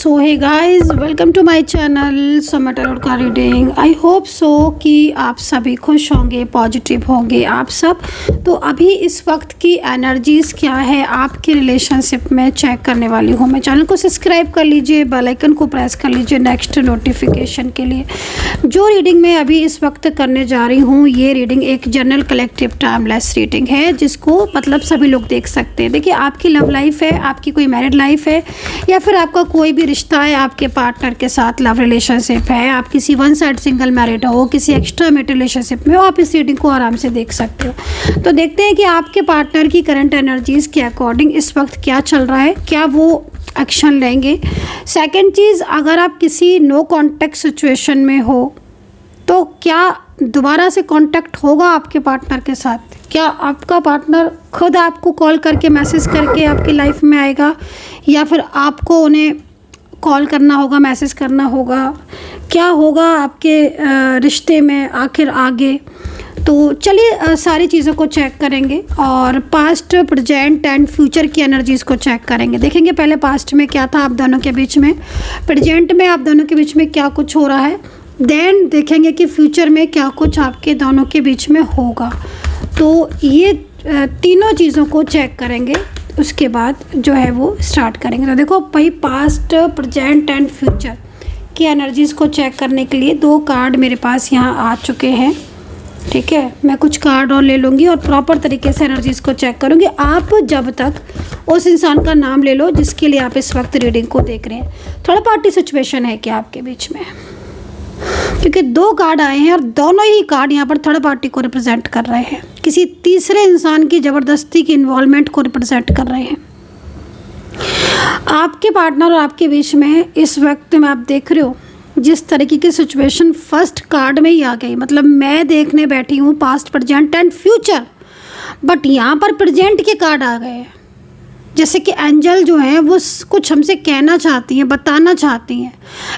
So hey guys, welcome to my channel समय tarot का reading. I hope so कि आप सभी खुश होंगे, पॉजिटिव होंगे आप सब। तो अभी इस वक्त की एनर्जीज़ क्या है आपके रिलेशनशिप में चेक करने वाली हूँ मैं। चैनल को सब्सक्राइब कर लीजिए, बेल आइकन को प्रेस कर लीजिए नेक्स्ट नोटिफिकेशन के लिए। जो रीडिंग मैं अभी इस वक्त करने जा रही हूँ, ये रीडिंग एक जनरल कलेक्टिव टाइमलेस रीडिंग है, जिसको मतलब सभी लोग देख सकते हैं। देखिए, आपकी लव लाइफ है, आपकी कोई मैरिड लाइफ है, या फिर आपका कोई भी रिश्ता है, आपके पार्टनर के साथ लव रिलेशनशिप है, आप किसी वन साइड सिंगल मैरिड हो, किसी एक्स्ट्रा मैरिड रिलेशनशिप में हो, आप इस रीडिंग को आराम से देख सकते हो। तो देखते हैं कि आपके पार्टनर की करंट एनर्जीज़ के अकॉर्डिंग इस वक्त क्या चल रहा है, क्या वो एक्शन लेंगे। सेकेंड चीज़, अगर आप किसी नो कॉन्टैक्ट सिचुएशन में हो तो क्या दोबारा से कांटेक्ट होगा आपके पार्टनर के साथ? क्या आपका पार्टनर खुद आपको कॉल करके मैसेज करके आपकी लाइफ में आएगा, या फिर आपको उन्हें कॉल करना होगा, मैसेज करना होगा? क्या होगा आपके रिश्ते में आखिर आगे? तो चलिए सारी चीज़ों को चेक करेंगे और पास्ट, प्रेजेंट एंड फ्यूचर की एनर्जीज़ को चेक करेंगे। देखेंगे पहले पास्ट में क्या था आप दोनों के बीच में, प्रेजेंट में आप दोनों के बीच में क्या कुछ हो रहा है, देन देखेंगे कि फ्यूचर में क्या कुछ आपके दोनों के बीच में होगा। तो ये तीनों चीज़ों को चेक करेंगे, उसके बाद जो है वो स्टार्ट करेंगे। तो देखो भाई, पास्ट, प्रेजेंट एंड फ्यूचर की एनर्जीज़ को चेक करने के लिए 2 कार्ड मेरे पास यहाँ आ चुके हैं। ठीक है, मैं कुछ कार्ड और ले लूँगी और प्रॉपर तरीके से एनर्जीज़ को चेक करूँगी। आप जब तक उस इंसान का नाम ले लो जिसके लिए आप इस वक्त रीडिंग को देख रहे हैं। थर्ड पार्टी सिचुएशन है क्या आपके बीच में? क्योंकि 2 कार्ड आए हैं और दोनों ही कार्ड यहाँ पर थर्ड पार्टी को रिप्रेजेंट कर रहे हैं, किसी तीसरे इंसान की ज़बरदस्ती की इन्वॉल्वमेंट को रिप्रेजेंट कर रहे हैं। आपके पार्टनर और आपके बीच में इस वक्त में आप देख रहे हो जिस तरीके की सिचुएशन फर्स्ट कार्ड में ही आ गई। मतलब मैं देखने बैठी हूँ past, present and future, but यहाँ पर प्रेजेंट के कार्ड आ गए हैं। जैसे कि एंजल जो है वो कुछ हमसे कहना चाहती हैं, बताना चाहती हैं।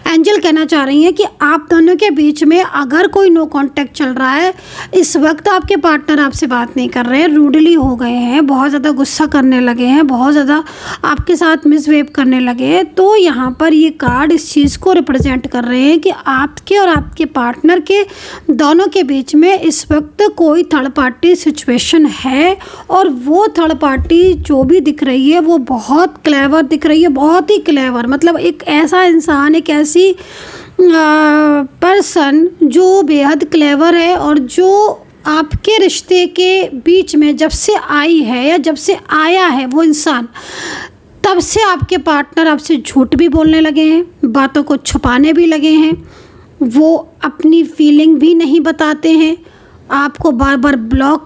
एंजल कहना चाह रही हैं कि आप दोनों के बीच में अगर कोई नो कांटेक्ट चल रहा है, इस वक्त आपके पार्टनर आपसे बात नहीं कर रहे हैं, रूडली हो गए हैं, बहुत ज़्यादा गुस्सा करने लगे हैं, बहुत ज़्यादा आपके साथ मिसबिहेव करने लगे हैं, तो यहाँ पर ये कार्ड इस चीज़ को रिप्रेजेंट कर रहे हैं कि आपके और आपके पार्टनर के दोनों के बीच में इस वक्त कोई थर्ड पार्टी सिचुएशन है। और वो थर्ड पार्टी जो भी दिख रही है वो बहुत क्लेवर दिख रही है, बहुत ही क्लेवर। मतलब एक ऐसा इंसान, एक ऐसी पर्सन जो बेहद क्लेवर है और जो आपके रिश्ते के बीच में जब से आई है या जब से आया है वो इंसान, तब से आपके पार्टनर आपसे झूठ भी बोलने लगे हैं, बातों को छुपाने भी लगे हैं, वो अपनी फीलिंग भी नहीं बताते हैं, आपको बार बार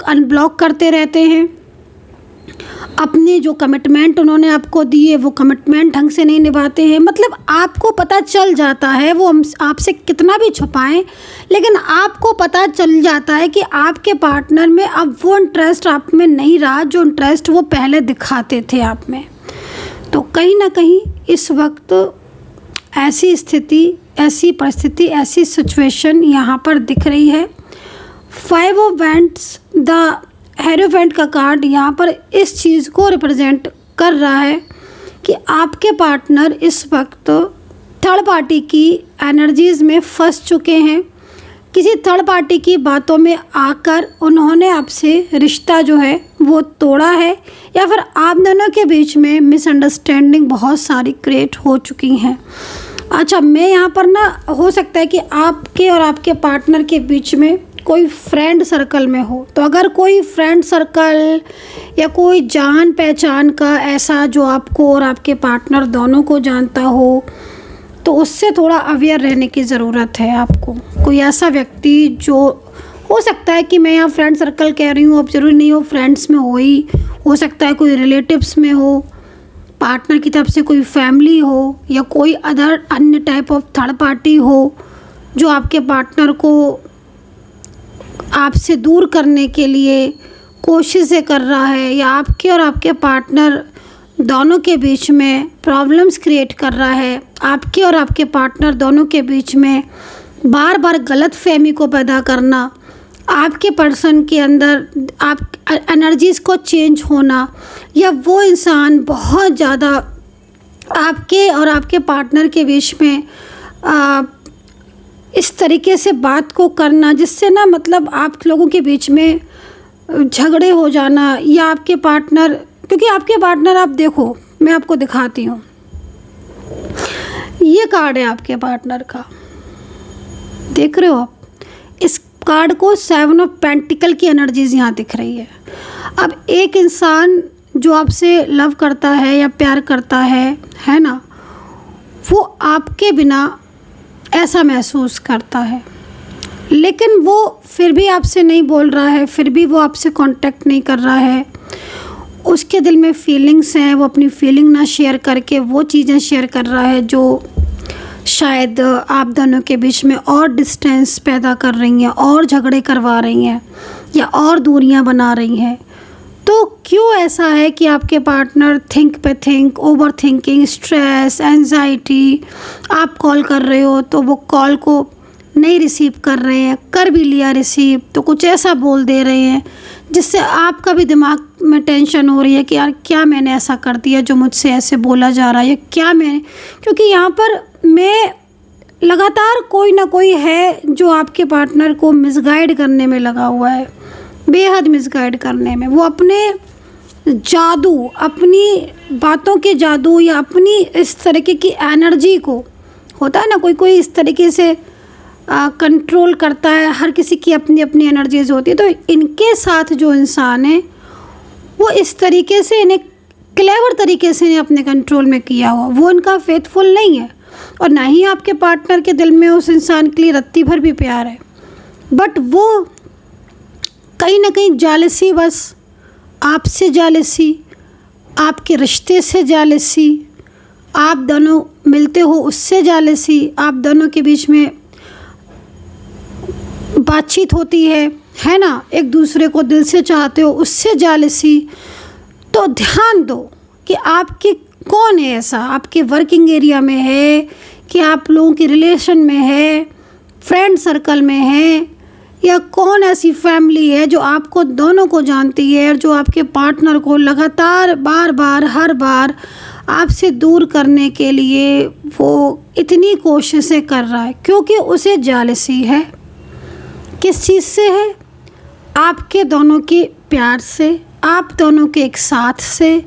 अनब्लॉक करते रहते हैं। अपने जो कमिटमेंट उन्होंने आपको दिए वो कमिटमेंट ढंग से नहीं निभाते हैं। मतलब आपको पता चल जाता है, वो आपसे कितना भी छुपाएं, लेकिन आपको पता चल जाता है कि आपके पार्टनर में अब वो इंटरेस्ट आप में नहीं रहा जो इंटरेस्ट वो पहले दिखाते थे आप में। तो कहीं ना कहीं इस वक्त ऐसी स्थिति, ऐसी परिस्थिति, ऐसी सिचुएशन यहाँ पर दिख रही है। 5 ऑफ वैंड्स, द हेरोफेंट का कार्ड यहाँ पर इस चीज़ को रिप्रेजेंट कर रहा है कि आपके पार्टनर इस वक्त थर्ड पार्टी की एनर्जीज़ में फंस चुके हैं। किसी थर्ड पार्टी की बातों में आकर उन्होंने आपसे रिश्ता जो है वो तोड़ा है, या फिर आप दोनों के बीच में मिसअंडरस्टैंडिंग बहुत सारी क्रिएट हो चुकी हैं। अच्छा, मैं यहाँ पर ना, हो सकता है कि आपके और आपके पार्टनर के बीच में कोई फ्रेंड सर्कल में हो, तो अगर कोई फ्रेंड सर्कल या कोई जान पहचान का ऐसा जो आपको और आपके पार्टनर दोनों को जानता हो, तो उससे थोड़ा अवेयर रहने की ज़रूरत है आपको। कोई ऐसा व्यक्ति जो हो सकता है कि मैं यहाँ फ्रेंड सर्कल कह रही हूँ, अब ज़रूरी नहीं हो फ्रेंड्स में हो सकता है कोई रिलेटिव्स में हो, पार्टनर की तरफ से कोई फैमिली हो, या कोई अदर अन्य टाइप ऑफ थर्ड पार्टी हो जो आपके पार्टनर को आपसे दूर करने के लिए कोशिशें कर रहा है, या आपके और आपके पार्टनर दोनों के बीच में प्रॉब्लम्स क्रिएट कर रहा है। आपके और आपके पार्टनर दोनों के बीच में बार बार गलतफहमी को पैदा करना, आपके पर्सन के अंदर आप एनर्जीज़ को चेंज होना, या वो इंसान बहुत ज़्यादा आपके और आपके पार्टनर के बीच में इस तरीके से बात को करना जिससे ना मतलब आप लोगों के बीच में झगड़े हो जाना, या आपके पार्टनर, क्योंकि आपके पार्टनर, आप देखो मैं आपको दिखाती हूँ, ये कार्ड है आपके पार्टनर का, देख रहे हो आप, इस कार्ड को 7 ऑफ पेंटिकल की एनर्जीज यहाँ दिख रही है। अब एक इंसान जो आपसे लव करता है या प्यार करता है ना, वो आपके बिना ऐसा महसूस करता है, लेकिन वो फिर भी आपसे नहीं बोल रहा है, फिर भी वो आपसे कांटेक्ट नहीं कर रहा है, उसके दिल में फीलिंग्स हैं, वो अपनी फीलिंग ना शेयर करके वो चीज़ें शेयर कर रहा है जो शायद आप दोनों के बीच में और डिस्टेंस पैदा कर रही हैं, और झगड़े करवा रही हैं, या और दूरियां बना रही हैं। तो क्यों ऐसा है कि आपके पार्टनर थिंक पे think, over thinking, stress, anxiety, आप कॉल कर रहे हो तो वो कॉल को नहीं रिसीव कर रहे हैं, कर भी लिया रिसीव तो कुछ ऐसा बोल दे रहे हैं जिससे आपका भी दिमाग में टेंशन हो रही है कि यार क्या मैंने ऐसा कर दिया जो मुझसे ऐसे बोला जा रहा है, क्या मैंने, क्योंकि यहाँ पर मैं लगातार कोई ना कोई है जो आपके पार्टनर को मिसगाइड करने में लगा हुआ है, बेहद मिसगाइड करने में। वो अपने जादू, अपनी बातों के जादू, या अपनी इस तरीके की एनर्जी को, होता है ना कोई इस तरीके से कंट्रोल करता है, हर किसी की अपनी अपनी एनर्जीज होती है। तो इनके साथ जो इंसान है वो इस तरीके से इन्हें क्लेवर तरीके से इन्हें अपने कंट्रोल में किया हुआ, वो इनका फेथफुल नहीं है, और ना ही आपके पार्टनर के दिल में उस इंसान के लिए रत्ती भर भी प्यार है, बट वो कहीं ना कहीं जालसी, बस आपसे जालसी, आपके रिश्ते से जालसी, आप दोनों मिलते हो उससे जालसी, आप दोनों के बीच में बातचीत होती है ना, एक दूसरे को दिल से चाहते हो उससे जालसी। तो ध्यान दो कि आपके कौन है ऐसा, आपके वर्किंग एरिया में है कि आप लोगों के रिलेशन में है, फ्रेंड सर्कल में है, या कौन ऐसी फैमिली है जो आपको दोनों को जानती है और जो आपके पार्टनर को लगातार बार बार हर बार आपसे दूर करने के लिए वो इतनी कोशिशें कर रहा है, क्योंकि उसे जालसी है। किस चीज़ से है? आपके दोनों के प्यार से, आप दोनों के एक साथ से,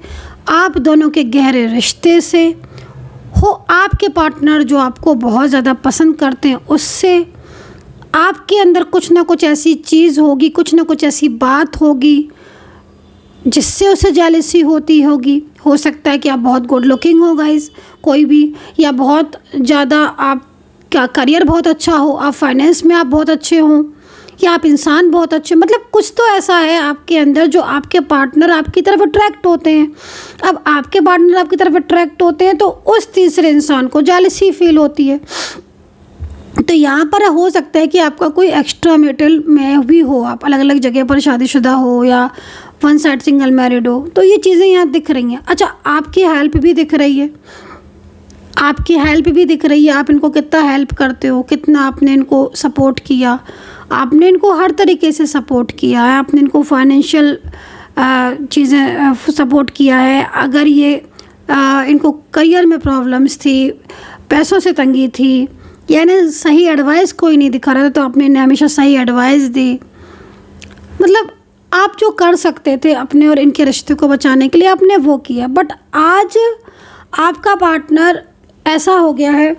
आप दोनों के गहरे रिश्ते से हो, आपके पार्टनर जो आपको बहुत ज़्यादा पसंद करते हैं उससे, आपके अंदर कुछ ना कुछ ऐसी चीज़ होगी, कुछ ना कुछ ऐसी बात होगी जिससे उसे जेलसी होती होगी। हो सकता है कि आप बहुत गुड लुकिंग हो गाइस, कोई भी, या बहुत ज़्यादा आपका करियर बहुत अच्छा हो, आप फाइनेंस में आप बहुत अच्छे हों, या आप इंसान बहुत अच्छे, मतलब कुछ तो ऐसा है आपके अंदर जो आपके पार्टनर आपकी तरफ अट्रैक्ट होते हैं। अब आपके पार्टनर आपकी तरफ अट्रैक्ट होते हैं तो उस तीसरे इंसान को जेलसी फील होती है। तो यहाँ पर हो सकता है कि आपका कोई एक्स्ट्रा मैरिटल में भी हो, आप अलग अलग जगह पर शादीशुदा हो या वन साइड सिंगल मैरिड हो, तो ये चीज़ें यहाँ दिख रही हैं। अच्छा, आपकी हेल्प भी दिख रही है, आपकी हेल्प भी दिख रही है, आप इनको कितना हेल्प करते हो, कितना आपने इनको सपोर्ट किया, आपने इनको हर तरीके से सपोर्ट किया है, आपने इनको फाइनेंशियल चीज़ें सपोर्ट किया है। अगर ये इनको करियर में प्रॉब्लम्स थी, पैसों से तंगी थी, यानी सही एडवाइस कोई नहीं दिखा रहा था, तो आपने इन्हें हमेशा सही एडवाइस दी। मतलब आप जो कर सकते थे अपने और इनके रिश्ते को बचाने के लिए, आपने वो किया। बट आज आपका पार्टनर ऐसा हो गया है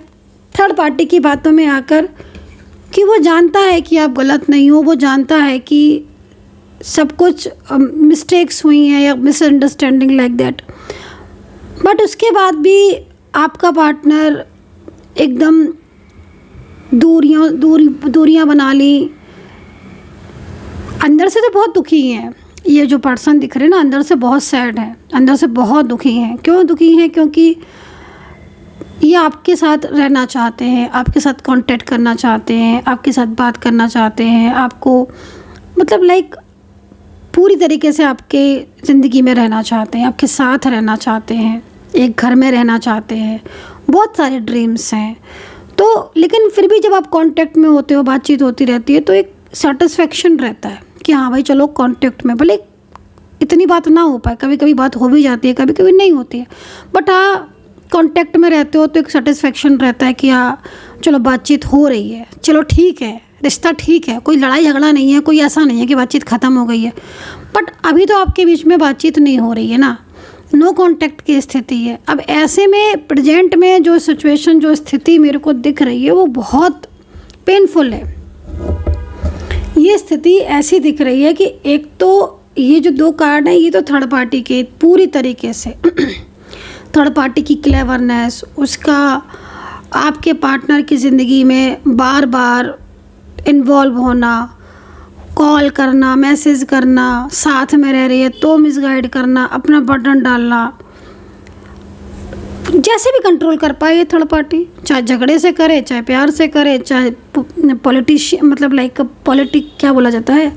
थर्ड पार्टी की बातों में आकर कि वो जानता है कि आप गलत नहीं हो, वो जानता है कि सब कुछ मिस्टेक्स हुई हैं या मिसअंडरस्टैंडिंग लाइक दैट, बट उसके बाद भी आपका पार्टनर एकदम दूरियां बना ली। अंदर से तो बहुत दुखी हैं, ये जो पर्सन दिख रहे हैं ना, अंदर से बहुत सैड है, अंदर से बहुत दुखी हैं। क्यों दुखी हैं? क्योंकि ये आपके साथ रहना चाहते हैं, आपके साथ कांटेक्ट करना चाहते हैं, आपके साथ बात करना चाहते हैं, आपको मतलब लाइक पूरी तरीके से आपके ज़िंदगी में रहना चाहते हैं, आपके साथ रहना चाहते हैं, एक घर में रहना चाहते हैं, बहुत सारे ड्रीम्स हैं। तो लेकिन फिर भी जब आप कांटेक्ट में होते हो, बातचीत होती रहती है, तो एक सेटिस्फेक्शन रहता है कि हाँ भाई चलो कांटेक्ट में, भले इतनी बात ना हो पाए, कभी कभी बात हो भी जाती है, कभी कभी नहीं होती है, बट हाँ कांटेक्ट में रहते हो तो एक सेटिस्फेक्शन रहता है कि हाँ चलो बातचीत हो रही है, चलो ठीक है, रिश्ता ठीक है, कोई लड़ाई झगड़ा नहीं है, कोई ऐसा नहीं है कि बातचीत ख़त्म हो गई है। बट अभी तो आपके बीच में बातचीत नहीं हो रही है ना, नो कांटेक्ट की स्थिति है। अब ऐसे में प्रेजेंट में जो सिचुएशन, जो स्थिति मेरे को दिख रही है वो बहुत पेनफुल है। ये स्थिति ऐसी दिख रही है कि एक तो ये जो 2 कार्ड हैं ये तो थर्ड पार्टी के पूरी तरीके से थर्ड पार्टी की क्लेवरनेस, उसका आपके पार्टनर की ज़िंदगी में बार बार इन्वॉल्व होना, कॉल करना, मैसेज करना, साथ में रह रही है तो मिसगाइड करना, अपना बटन डालना, जैसे भी कंट्रोल कर पाए ये थर्ड पार्टी, चाहे झगड़े से करे, चाहे प्यार से करे, चाहे पॉलिटिशियन मतलब लाइक पॉलिटिक क्या बोला जाता है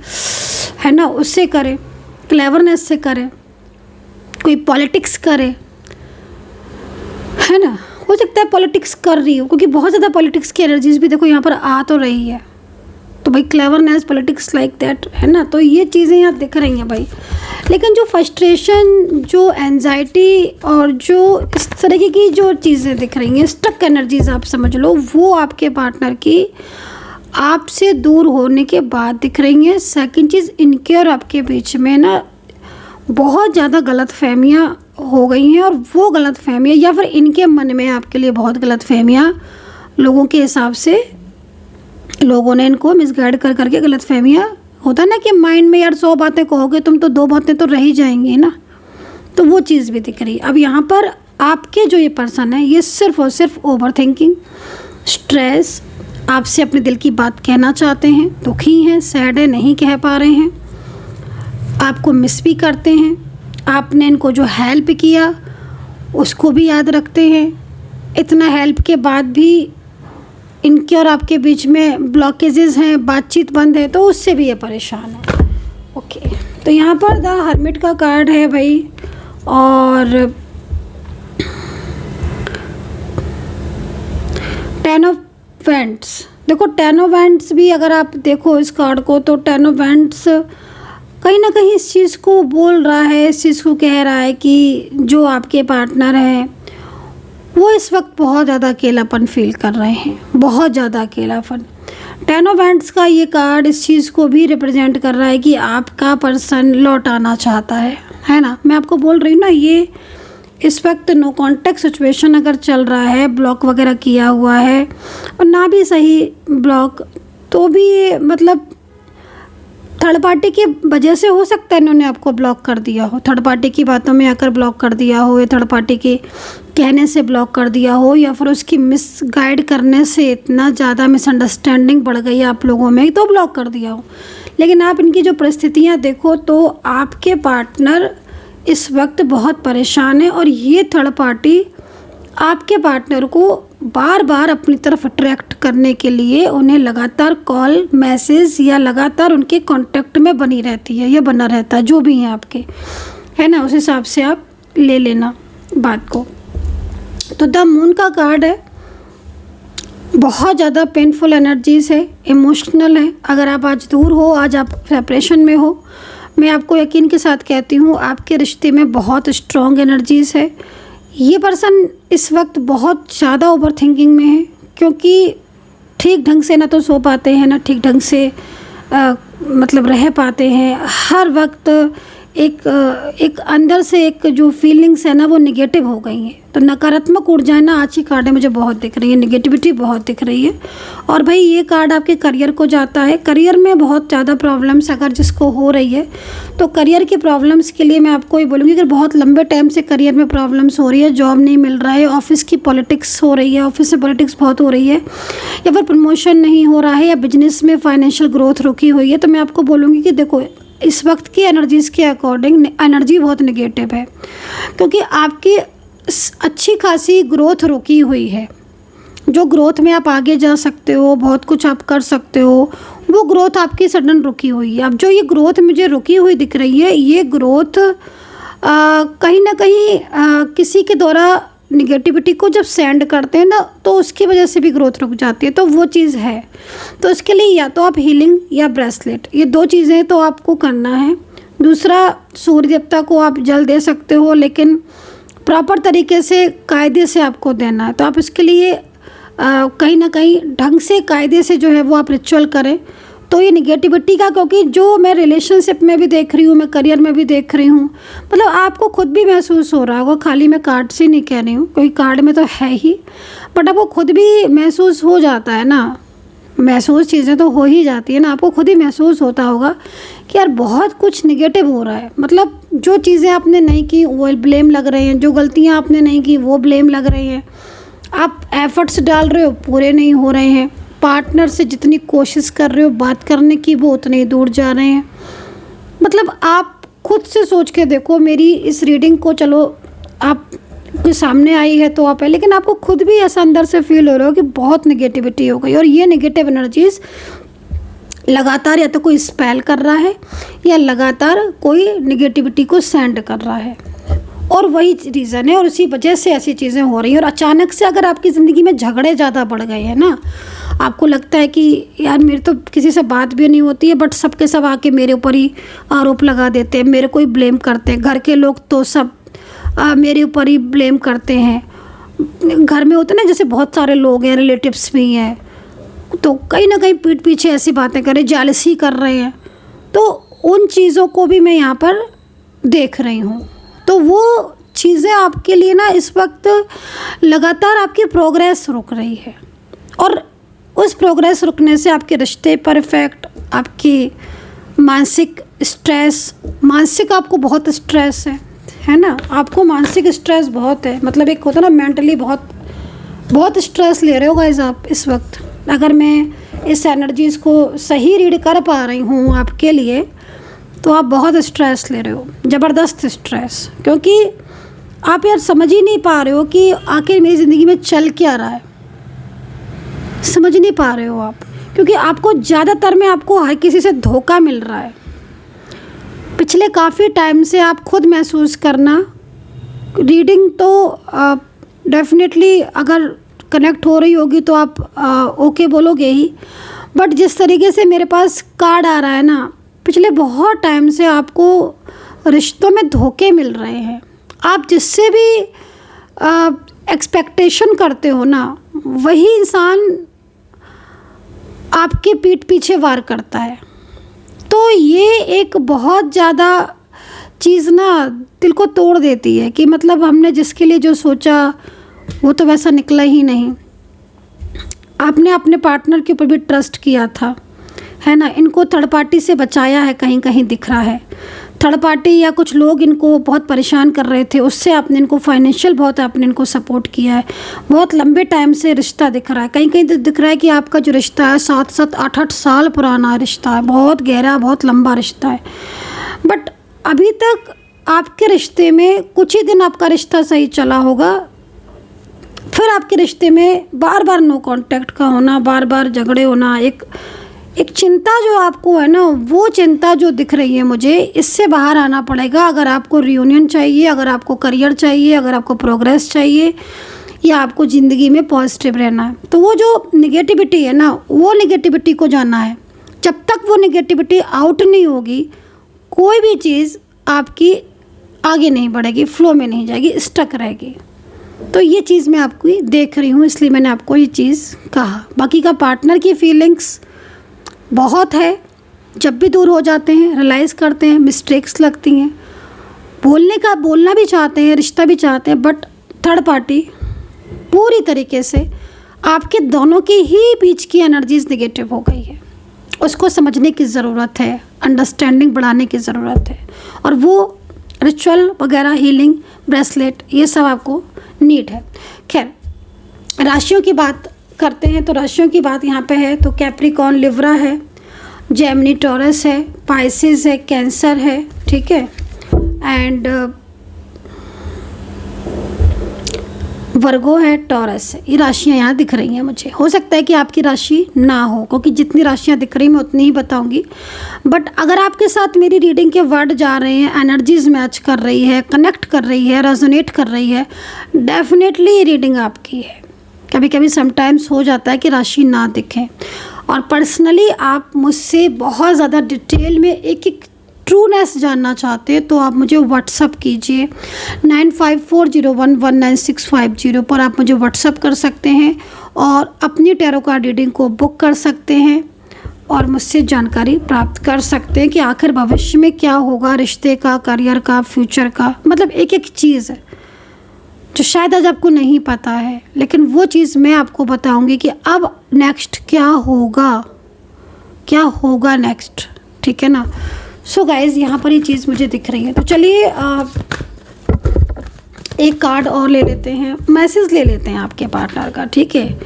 ना, उससे करे, क्लेवरनेस से करे, कोई पॉलिटिक्स करे, है ना। हो सकता है पॉलिटिक्स कर रही हो, क्योंकि बहुत ज़्यादा पॉलिटिक्स की एनर्जीज भी देखो यहाँ पर आ तो रही है, तो भाई क्लेवरनेस, पॉलिटिक्स लाइक दैट, है ना। तो ये चीज़ें यहाँ दिख रही हैं भाई। लेकिन जो फ्रस्ट्रेशन, जो एंजाइटी और जो इस तरीके की जो चीज़ें दिख रही हैं, स्टक एनर्जीज आप समझ लो, वो आपके पार्टनर की आपसे दूर होने के बाद दिख रही हैं। सेकंड चीज़, इनके और आपके बीच में ना बहुत ज़्यादा गलतफहमियाँ हो गई हैं, और वो गलतफहमियाँ या फिर इनके मन में आपके लिए बहुत गलतफहमियाँ, लोगों के हिसाब से लोगों ने इनको मिसगाइड कर करके गलतफहमियाँ, होता ना कि माइंड में यार 100 बातें कहोगे तुम तो 2 बातें तो रह ही जाएंगी ना, तो वो चीज़ भी दिख रही है। अब यहाँ पर आपके जो ये पर्सन है ये सिर्फ और सिर्फ ओवर थिंकिंग, स्ट्रेस, आपसे अपने दिल की बात कहना चाहते हैं, दुखी हैं, सैड है, नहीं कह पा रहे हैं, आपको मिस भी करते हैं, आपने इनको जो हेल्प किया उसको भी याद रखते हैं, इतना हेल्प के बाद भी इनके और आपके बीच में ब्लॉकेजेस हैं, बातचीत बंद है, तो उससे भी ये परेशान है। ओके, तो यहाँ पर द हर्मिट का कार्ड है भाई, और 10 ऑफ वेंट्स। देखो 10 ऑफ वेंट्स भी अगर आप देखो इस कार्ड को, तो 10 ऑफ वेंट्स कहीं ना कहीं इस चीज़ को बोल रहा है, इस चीज़ को कह रहा है कि जो आपके पार्टनर हैं वो इस वक्त बहुत ज़्यादा अकेलापन फील कर रहे हैं, बहुत ज़्यादा अकेलापन। 10 ऑफ वेंट्स का ये कार्ड इस चीज़ को भी रिप्रेजेंट कर रहा है कि आपका पर्सन लौट आना चाहता है ना। मैं आपको बोल रही हूँ ना, ये इस वक्त नो कॉन्टेक्ट सिचुएशन अगर चल रहा है, ब्लॉक वगैरह किया हुआ है, और ना भी सही ब्लॉक, तो भी ये मतलब थर्ड पार्टी की वजह से हो सकता है इन्होंने आपको ब्लॉक कर दिया हो, थर्ड पार्टी की बातों में आकर ब्लॉक कर दिया हो, या थर्ड पार्टी के कहने से ब्लॉक कर दिया हो, या फिर उसकी मिसगाइड करने से इतना ज़्यादा मिसअंडरस्टैंडिंग बढ़ गई आप लोगों में तो ब्लॉक कर दिया हो। लेकिन आप इनकी जो परिस्थितियाँ देखो तो आपके पार्टनर इस वक्त बहुत परेशान है, और ये थर्ड पार्टी आपके पार्टनर को बार बार अपनी तरफ अट्रैक्ट करने के लिए उन्हें लगातार कॉल, मैसेज या लगातार उनके कांटेक्ट में बनी रहती है, या बना रहता है, जो भी हैं आपके, है ना। उस हिसाब से आप ले लेना बात को। तो द मून का कार्ड है, बहुत ज़्यादा पेनफुल एनर्जीज है, इमोशनल है। अगर आप आज दूर हो, आज आप सेपरेशन में हो, मैं आपको यकीन के साथ कहती हूँ आपके रिश्ते में बहुत स्ट्रॉन्ग एनर्जीज है। ये पर्सन इस वक्त बहुत ज़्यादा ओवर थिंकिंग में है, क्योंकि ठीक ढंग से ना तो सो पाते हैं, ना ठीक ढंग से मतलब रह पाते हैं। हर वक्त एक अंदर से एक जो फीलिंग्स है ना वो निगेटिव हो गई हैं। तो नकारात्मक ऊर्जाएं ना आज की कार्ड में मुझे बहुत दिख रही है, निगेटिविटी बहुत दिख रही है। और भाई ये कार्ड आपके करियर को जाता है। करियर में बहुत ज़्यादा प्रॉब्लम्स अगर जिसको हो रही है तो करियर की प्रॉब्लम्स के लिए मैं आपको ये बोलूँगी, अगर बहुत लंबे टाइम से करियर में प्रॉब्लम्स हो रही है, जॉब नहीं मिल रहा है, ऑफिस की पॉलिटिक्स हो रही है, ऑफिस से पॉलिटिक्स बहुत हो रही है, या फिर प्रमोशन नहीं हो रहा है, या बिजनेस में फाइनेंशियल ग्रोथ रुकी हुई है, तो मैं आपको बोलूँगी कि देखो इस वक्त की एनर्जीज़ के अकॉर्डिंग एनर्जी बहुत नेगेटिव है, क्योंकि आपकी अच्छी खासी ग्रोथ रुकी हुई है। जो ग्रोथ में आप आगे जा सकते हो, बहुत कुछ आप कर सकते हो, वो ग्रोथ आपकी सडन रुकी हुई है। अब जो ये ग्रोथ मुझे रुकी हुई दिख रही है, ये ग्रोथ कहीं ना कहीं किसी के द्वारा निगेटिविटी को जब सेंड करते हैं ना तो उसकी वजह से भी ग्रोथ रुक जाती है। तो वो चीज़ है, तो इसके लिए या तो आप हीलिंग या ब्रेसलेट, ये दो चीज़ें तो आपको करना है। दूसरा, सूर्य देवता को आप जल दे सकते हो, लेकिन प्रॉपर तरीके से कायदे से आपको देना है। तो आप इसके लिए कहीं ना कहीं ढंग से कायदे से जो है वो आप रिचुअल करें। तो ये निगेटिविटी का, क्योंकि जो मैं रिलेशनशिप में भी देख रही हूँ, मैं करियर में भी देख रही हूँ, मतलब आपको खुद भी महसूस हो रहा होगा, खाली मैं कार्ड से नहीं कह रही हूँ, क्योंकि कार्ड में तो है ही, बट आपको खुद भी महसूस हो जाता है ना, महसूस चीज़ें तो हो ही जाती है ना, आपको खुद ही महसूस होता होगा कि यार बहुत कुछ निगेटिव हो रहा है। मतलब जो चीज़ें आपने नहीं की वो ब्लेम लग रहे हैं, जो गलतियाँ आपने नहीं की वो ब्लेम लग रही हैं, आप एफर्ट्स डाल रहे हो पूरे नहीं हो रहे हैं, पार्टनर से जितनी कोशिश कर रहे हो बात करने की वो उतने ही दूर जा रहे हैं। मतलब आप खुद से सोच के देखो, मेरी इस रीडिंग को चलो आप के सामने आई है तो आप है, लेकिन आपको खुद भी ऐसा अंदर से फील हो रहा हो कि बहुत नेगेटिविटी हो गई, और ये नेगेटिव एनर्जीज लगातार या तो कोई स्पेल कर रहा है या लगातार कोई नेगेटिविटी को सेंड कर रहा है, और वही रीज़न है और उसी वजह से ऐसी चीज़ें हो रही हैं। और अचानक से अगर आपकी ज़िंदगी में झगड़े ज़्यादा बढ़ गए हैं ना, आपको लगता है कि यार मेरी तो किसी से बात भी नहीं होती है, बट सबके सब आके मेरे ऊपर ही आरोप लगा देते हैं, मेरे को ही ब्लेम करते हैं, घर के लोग तो सब मेरे ऊपर ही ब्लेम करते हैं। घर में होते ना जैसे बहुत सारे लोग हैं, रिलेटिव्स भी हैं, तो कहीं ना कहीं पीठ पीछे ऐसी बातें कर रहे, जेलसी कर रहे हैं, तो उन चीज़ों को भी मैं यहाँ पर देख रही हूँ। तो वो चीज़ें आपके लिए ना इस वक्त लगातार आपकी प्रोग्रेस रुक रही है, और उस प्रोग्रेस रुकने से आपके रिश्ते पर इफेक्ट, आपकी मानसिक स्ट्रेस, मानसिक आपको बहुत स्ट्रेस है ना, आपको मानसिक स्ट्रेस बहुत है, मतलब एक होता है ना मेंटली बहुत स्ट्रेस ले रहे हो गाइस आप इस वक्त। अगर मैं इस एनर्जीज़ को सही रीड कर पा रही हूँ आपके लिए, तो आप बहुत स्ट्रेस ले रहे हो, ज़बरदस्त स्ट्रेस, क्योंकि आप यार समझ ही नहीं पा रहे हो कि आखिर मेरी ज़िंदगी में चल क्या रहा है, समझ नहीं पा रहे हो आप, क्योंकि आपको ज़्यादातर में आपको हर किसी से धोखा मिल रहा है। पिछले काफ़ी टाइम से आप खुद महसूस करना, रीडिंग तो डेफिनेटली अगर कनेक्ट हो रही होगी तो आप ओके बोलोगे ही, बट जिस तरीके से मेरे पास कार्ड आ रहा है ना, पिछले बहुत टाइम से आपको रिश्तों में धोखे मिल रहे हैं। आप जिससे भी एक्सपेक्टेशन करते हो ना, वही इंसान आपके पीठ पीछे वार करता है। तो ये एक बहुत ज़्यादा चीज़ ना दिल को तोड़ देती है कि मतलब हमने जिसके लिए जो सोचा वो तो वैसा निकला ही नहीं। आपने अपने पार्टनर के ऊपर भी ट्रस्ट किया था, है ना, इनको थर्ड पार्टी से बचाया है, कहीं कहीं दिख रहा है थर्ड पार्टी या कुछ लोग इनको बहुत परेशान कर रहे थे, उससे आपने इनको फाइनेंशियल बहुत आपने इनको सपोर्ट किया है। बहुत लंबे टाइम से रिश्ता दिख रहा है, कहीं कहीं तो दिख रहा है कि आपका जो रिश्ता है 7-7 8-8 साल पुराना रिश्ता है, बहुत गहरा बहुत लंबा रिश्ता है, बट अभी तक आपके रिश्ते में कुछ ही दिन आपका रिश्ता सही चला होगा, फिर आपके रिश्ते में बार बार नो कांटेक्ट का होना, बार बार झगड़े होना, एक चिंता जो आपको है ना, वो चिंता जो दिख रही है मुझे, इससे बाहर आना पड़ेगा। अगर आपको रियूनियन चाहिए, अगर आपको करियर चाहिए, अगर आपको प्रोग्रेस चाहिए, या आपको ज़िंदगी में पॉजिटिव रहना है, तो वो जो निगेटिविटी है ना, वो निगेटिविटी को जाना है। जब तक वो निगेटिविटी आउट नहीं होगी, कोई भी चीज़ आपकी आगे नहीं बढ़ेगी, फ्लो में नहीं जाएगी, स्टक रहेगी। तो ये चीज़ मैं आपको देख रही हूँ, इसलिए मैंने आपको ये चीज़ कहा। बाकी का पार्टनर की फीलिंग्स बहुत है, जब भी दूर हो जाते हैं रियलाइज़ करते हैं, मिस्टेक्स लगती हैं, बोलना भी चाहते हैं, रिश्ता भी चाहते हैं, बट थर्ड पार्टी पूरी तरीके से आपके दोनों के ही बीच की एनर्जीज निगेटिव हो गई है। उसको समझने की ज़रूरत है, अंडरस्टैंडिंग बढ़ाने की ज़रूरत है, और वो रिचुअल वगैरह, हीलिंग ब्रेसलेट, ये सब आपको नीड है। खैर, राशियों की बात करते हैं, तो राशियों की बात यहाँ पे है तो कैप्रिकॉर्न लिब्रा है, जेमिनी टॉरस है, पाइसेस है, कैंसर है, ठीक है, एंड वर्गो है, टॉरस है। ये राशियाँ यहाँ दिख रही हैं मुझे। हो सकता है कि आपकी राशि ना हो, क्योंकि जितनी राशियाँ दिख रही मैं उतनी ही बताऊंगी, बट अगर आपके साथ मेरी रीडिंग के वर्ड जा रहे हैं, एनर्जीज मैच कर रही है, कनेक्ट कर रही है, रेजोनेट कर रही है, डेफिनेटली ये रीडिंग आपकी है। कभी कभी समटाइम्स हो जाता है कि राशि ना दिखे, और पर्सनली आप मुझसे बहुत ज़्यादा डिटेल में एक एक ट्रूनेस जानना चाहते हैं तो आप मुझे व्हाट्सअप कीजिए 9540119650 पर आप मुझे व्हाट्सअप कर सकते हैं और अपनी टैरो कार्ड रीडिंग को बुक कर सकते हैं और मुझसे जानकारी प्राप्त कर सकते हैं कि आखिर भविष्य में क्या होगा, रिश्ते का, करियर का, फ्यूचर का, मतलब एक एक चीज़ है जो शायद आज आपको नहीं पता है, लेकिन वो चीज़ मैं आपको बताऊंगी कि अब नेक्स्ट क्या होगा नेक्स्ट, ठीक है ना। सो गाइज़ यहाँ पर ये चीज़ मुझे दिख रही है, तो चलिए एक कार्ड और ले लेते हैं, मैसेज ले लेते हैं आपके पार्टनर का, ठीक है।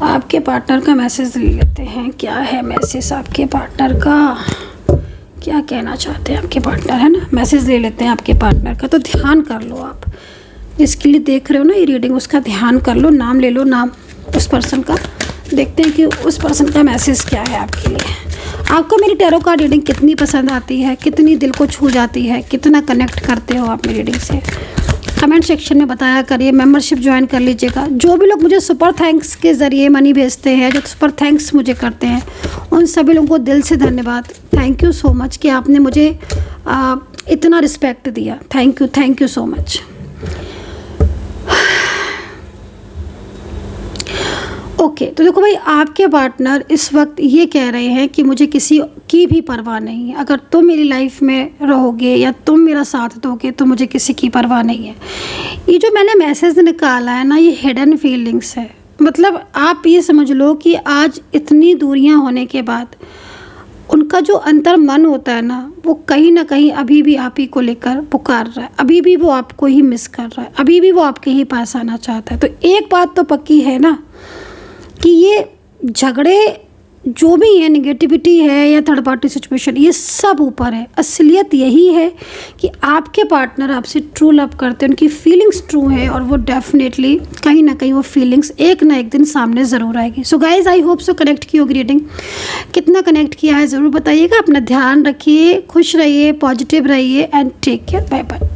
आपके पार्टनर का मैसेज ले लेते हैं, क्या है मैसेज आपके पार्टनर का, क्या कहना चाहते हैं आपके पार्टनर, है ना। मैसेज ले लेते हैं आपके पार्टनर का, तो ध्यान कर लो आप जिसके लिए देख रहे हो ना ये रीडिंग, उसका ध्यान कर लो, नाम ले लो, नाम उस पर्सन का, देखते हैं कि उस पर्सन का मैसेज क्या है आपके लिए। आपको मेरी टैरो कार्ड रीडिंग कितनी पसंद आती है, कितनी दिल को छू जाती है, कितना कनेक्ट करते हो आप मेरी रीडिंग से, कमेंट सेक्शन में बताया करिए। मेंबरशिप ज्वाइन कर लीजिएगा। जो भी लोग मुझे सुपर थैंक्स के ज़रिए मनी भेजते हैं, जो सुपर थैंक्स मुझे करते हैं, उन सभी लोगों को दिल से धन्यवाद। थैंक यू सो मच कि आपने मुझे इतना रिस्पेक्ट दिया। Thank you so much. Okay, तो देखो भाई, आपके पार्टनर इस वक्त ये कह रहे हैं कि मुझे किसी की भी परवाह नहीं है, अगर तुम मेरी लाइफ में रहोगे या तुम मेरा साथ दोगे तो मुझे किसी की परवाह नहीं है। ये जो मैंने मैसेज निकाला है ना, ये हिडन फीलिंग्स है। मतलब आप ये समझ लो कि आज इतनी दूरियां होने के बाद उनका जो अंतर मन होता है ना, वो कहीं ना कहीं अभी भी आप ही को लेकर पुकार रहा है, अभी भी वो आपको ही मिस कर रहा है, अभी भी वो आपके ही पास आना चाहता है। तो एक बात तो पक्की है ना कि ये झगड़े जो भी है, नेगेटिविटी है या थर्ड पार्टी सिचुएशन, ये सब ऊपर है। असलियत यही है कि आपके पार्टनर आपसे ट्रू लव करते हैं, उनकी फीलिंग्स ट्रू है और वो डेफिनेटली कहीं ना कहीं वो फीलिंग्स एक ना एक दिन सामने ज़रूर आएगी। सो गाइज, आई होप सो कनेक्ट की होगी रीडिंग। कितना कनेक्ट किया है ज़रूर बताइएगा। अपना ध्यान रखिए, खुश रहिए, पॉजिटिव रहिए and take care. Bye bye.